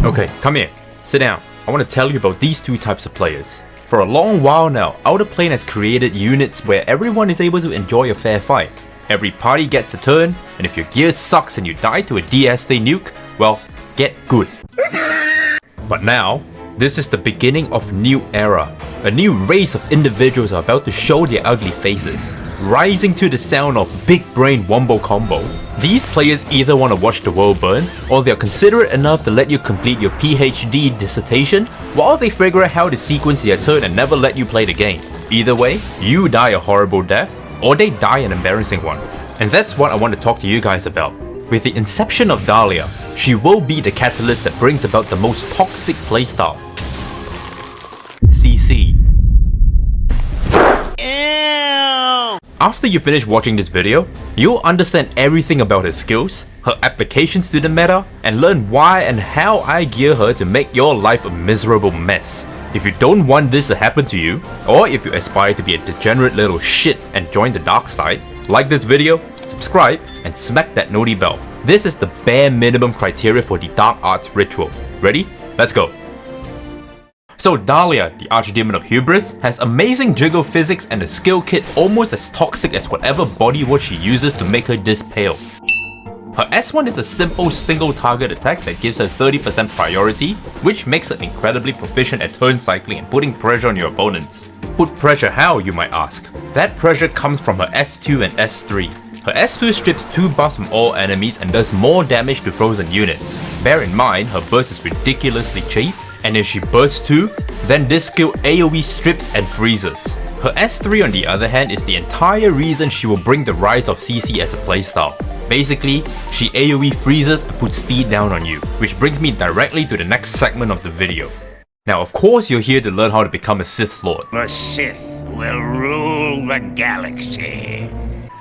Okay, come here. Sit down. I want to tell you about these two types of players. For a long while now, Outer Plane has created units where everyone is able to enjoy a fair fight. Every party gets a turn, and if your gear sucks and you die to a DS-Day nuke, well, get good. But now, this is the beginning of new era. A new race of individuals are about to show their ugly faces, rising to the sound of big brain wombo combo. These players either want to watch the world burn, or they are considerate enough to let you complete your PhD dissertation while they figure out how to sequence their turn and never let you play the game. Either way, you die a horrible death, or they die an embarrassing one. And that's what I want to talk to you guys about. With the inception of Dahlia, she will be the catalyst that brings about the most toxic playstyle. CC. After you finish watching this video, you'll understand everything about her skills, her applications to the meta, and learn why and how I gear her to make your life a miserable mess. If you don't want this to happen to you, or if you aspire to be a degenerate little shit and join the dark side, like this video, subscribe, and smack that noti bell. This is the bare minimum criteria for the Dark Arts ritual. Ready? Let's go. So Dahlia, the Archdemon of Hubris, has amazing jiggle physics and a skill kit almost as toxic as whatever bodywood she uses to make her this pale. Her S1 is a simple single target attack that gives her 30% priority, which makes her incredibly proficient at turn cycling and putting pressure on your opponents. Put pressure how, you might ask? That pressure comes from her S2 and S3. Her S2 strips 2 buffs from all enemies and does more damage to frozen units. Bear in mind, her burst is ridiculously cheap, and if she bursts too, then this skill AoE strips and freezes. Her S3 on the other hand is the entire reason she will bring the rise of CC as a playstyle. Basically, she AoE freezes and puts speed down on you, which brings me directly to the next segment of the video. Now of course you're here to learn how to become a Sith Lord. The Sith will rule the galaxy.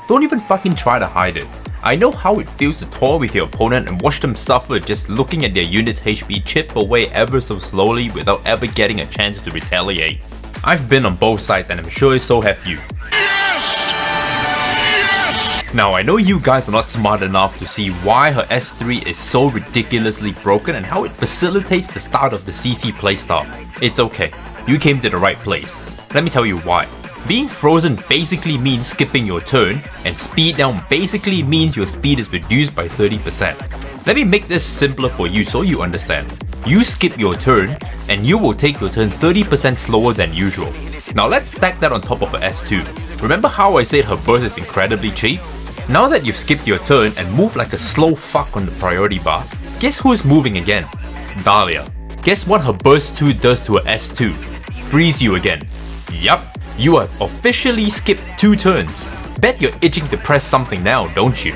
Don't even fucking try to hide it. I know how it feels to toy with your opponent and watch them suffer just looking at their unit's HP chip away ever so slowly without ever getting a chance to retaliate. I've been on both sides and I'm sure so have you. Yes! Yes! Now I know you guys are not smart enough to see why her S3 is so ridiculously broken and how it facilitates the start of the CC playstyle. It's okay, you came to the right place. Let me tell you why. Being frozen basically means skipping your turn, and speed down basically means your speed is reduced by 30%. Let me make this simpler for you so you understand. You skip your turn, and you will take your turn 30% slower than usual. Now let's stack that on top of her S2. Remember how I said her burst is incredibly cheap? Now that you've skipped your turn and moved like a slow fuck on the priority bar, guess who's moving again? Dahlia. Guess what her burst 2 does to her S2? Freeze you again. Yup. You have officially skipped 2 turns. Bet you're itching to press something now, don't you?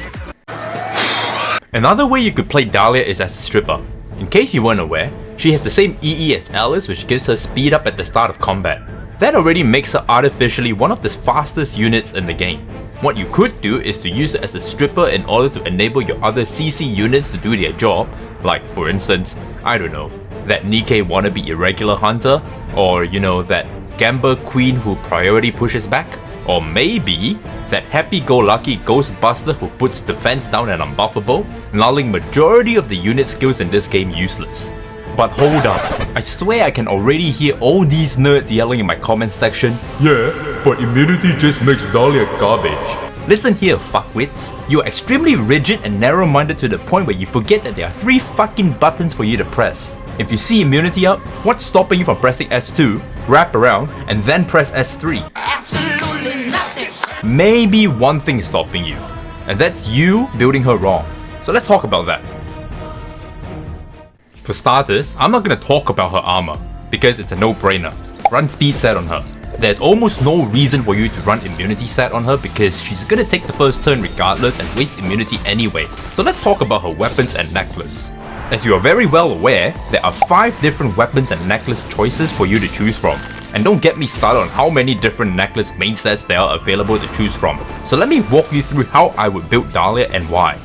Another way you could play Dahlia is as a stripper. In case you weren't aware, she has the same EE as Alice, which gives her speed up at the start of combat. That already makes her artificially one of the fastest units in the game. What you could do is to use it as a stripper in order to enable your other CC units to do their job, like for instance, I don't know, that Nikke wannabe irregular hunter, or you know, that Gamba Queen who priority pushes back, or maybe that happy-go-lucky Ghostbuster who puts defense down and unbuffable, nulling majority of the unit skills in this game useless. But hold up, I swear I can already hear all these nerds yelling in my comment section, yeah, but immunity just makes Dahlia garbage. Listen here, fuckwits, you're extremely rigid and narrow-minded to the point where you forget that there are 3 fucking buttons for you to press. If you see immunity up, what's stopping you from pressing S2, wrap around, and then press S3? Absolutely nothing. Maybe one thing is stopping you, and that's you building her wrong. So let's talk about that. For starters, I'm not gonna talk about her armor, because it's a no-brainer. Run speed set on her. There's almost no reason for you to run immunity set on her because she's gonna take the first turn regardless and waste immunity anyway. So let's talk about her weapons and necklace. As you are very well aware, there are 5 different weapons and necklace choices for you to choose from. And don't get me started on how many different necklace main sets there are available to choose from. So let me walk you through how I would build Dahlia and why.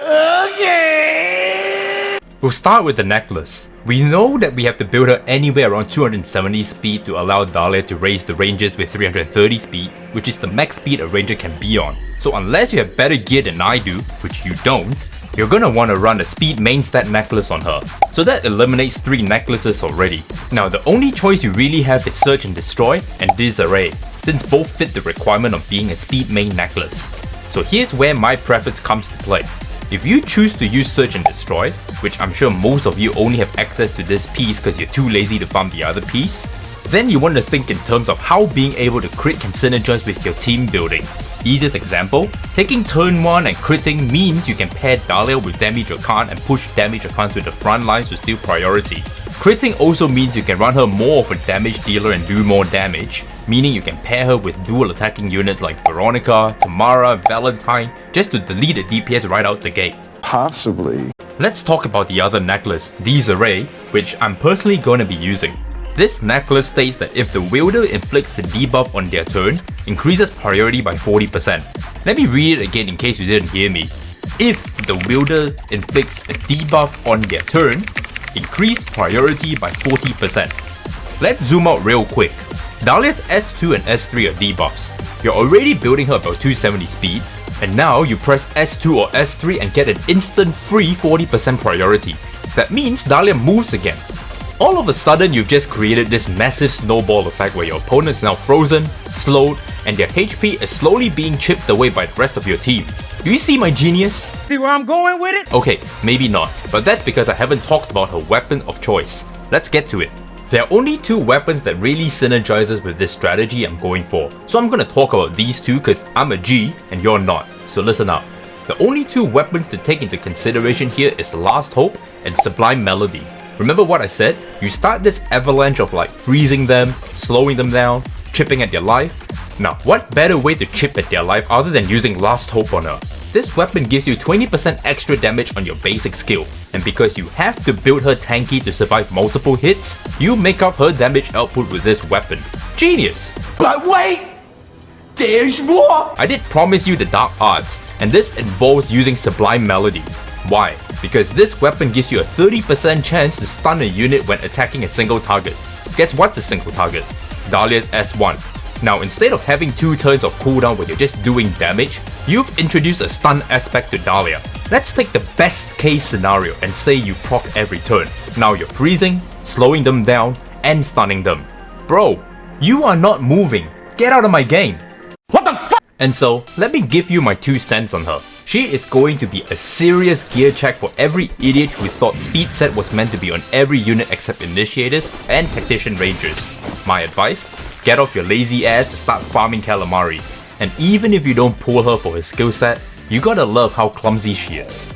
Okay. We'll start with the necklace. We know that we have to build her anywhere around 270 speed to allow Dahlia to raise the ranges with 330 speed, which is the max speed a ranger can be on. So unless you have better gear than I do, which you don't, you're gonna wanna run a speed main stat necklace on her. So that eliminates 3 necklaces already. Now the only choice you really have is Search and Destroy and Disarray, since both fit the requirement of being a speed main necklace. So here's where my preference comes to play. If you choose to use Search and Destroy, which I'm sure most of you only have access to this piece because you're too lazy to farm the other piece, then you want to think in terms of how being able to crit can synergize with your team building. Easiest example, taking turn 1 and critting means you can pair Dahlia with Damage Rakan and push Damage Rakan to the front lines to steal priority. Critting also means you can run her more of a damage dealer and do more damage, meaning you can pair her with dual attacking units like Veronica, Tamara, Valentine, just to delete the DPS right out the gate. Possibly. Let's talk about the other necklace, Disarray, which I'm personally gonna be using. This necklace states that if the wielder inflicts a debuff on their turn, increases priority by 40%. Let me read it again in case you didn't hear me. If the wielder inflicts a debuff on their turn, increase priority by 40%. Let's zoom out real quick. Dahlia's S2 and S3 are debuffs. You're already building her about 270 speed, and now you press S2 or S3 and get an instant free 40% priority. That means Dahlia moves again. All of a sudden, you've just created this massive snowball effect where your opponent is now frozen, slowed, and their HP is slowly being chipped away by the rest of your team. Do you see my genius? See where I'm going with it? Okay, maybe not, but that's because I haven't talked about her weapon of choice. Let's get to it. There are only 2 weapons that really synergizes with this strategy I'm going for, so I'm gonna talk about these 2 because I'm a G and you're not, so listen up. The only 2 weapons to take into consideration here is Last Hope and Sublime Melody. Remember what I said? You start this avalanche of like freezing them, slowing them down, chipping at their life. Now, what better way to chip at their life other than using Last Hope on her? This weapon gives you 20% extra damage on your basic skill, and because you have to build her tanky to survive multiple hits, you make up her damage output with this weapon. Genius! But wait! There's more! I did promise you the dark arts, and this involves using Sublime Melody. Why? Because this weapon gives you a 30% chance to stun a unit when attacking a single target. Guess what's a single target? Dahlia's S1. Now instead of having 2 turns of cooldown where you're just doing damage, you've introduced a stun aspect to Dahlia. Let's take the best case scenario and say you proc every turn. Now you're freezing, slowing them down, and stunning them. Bro, you are not moving. Get out of my game. What the fuck? And so, let me give you my 2 cents on her. She is going to be a serious gear check for every idiot who thought speed set was meant to be on every unit except initiators and tactician rangers. My advice? Get off your lazy ass and start farming calamari. And even if you don't pull her for her skill set, you gotta love how clumsy she is.